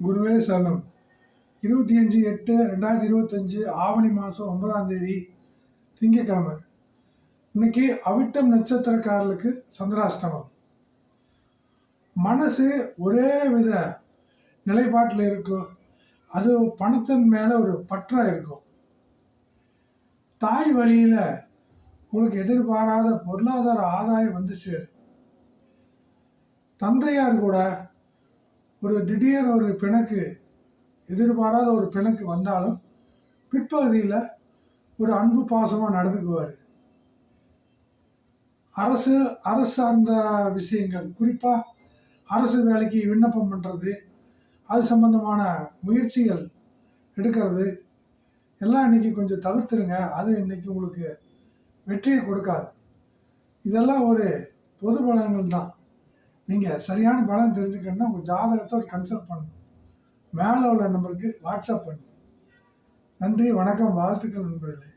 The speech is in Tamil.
குருவே சரணம். 25/8/2025 ஆவணி மாதம் 9ஆம் தேதி திங்கட்கிழமை. இன்னைக்கு அவிட்டம் நட்சத்திரக்காரர்களுக்கு சந்திராஷ்டமம். மனசு ஒரே வித நிலைப்பாட்டில் இருக்கும். அது பணத்தின் மேலே ஒரு பற்றாக இருக்கும். தாய் வழியில் உங்களுக்கு எதிர்பாராத பொருளாதார ஆதாயம் வந்து சேரும். தந்தையார் கூட ஒரு திடீர் ஒரு பிணக்கு, எதிர்பாராத ஒரு பிணக்கு வந்தாலும் பிற்பகுதியில் ஒரு அன்பு பாசமாக நடந்துக்குவார். அரசு சார்ந்த விஷயங்கள், குறிப்பாக அரசு வேலைக்கு விண்ணப்பம் பண்ணுறது, அது சம்பந்தமான முயற்சிகள் எடுக்கிறது எல்லாம் இன்னைக்கு கொஞ்சம் தவிர்த்துருங்க. அது இன்னைக்கு உங்களுக்கு வெற்றியை கொடுக்காது. இதெல்லாம் ஒரு பொது பலன்கள் தான். நீங்கள் சரியான பலன் தெரிஞ்சுக்கணுன்னா உங்கள் ஜாதகத்தை ஒரு கன்சல்ட் பண்ணணும். மேலே உள்ள நம்பருக்கு வாட்ஸ்அப் பண்ணுங்கள். நன்றி, வணக்கம், வாழ்த்துக்கள் நண்பர்களே.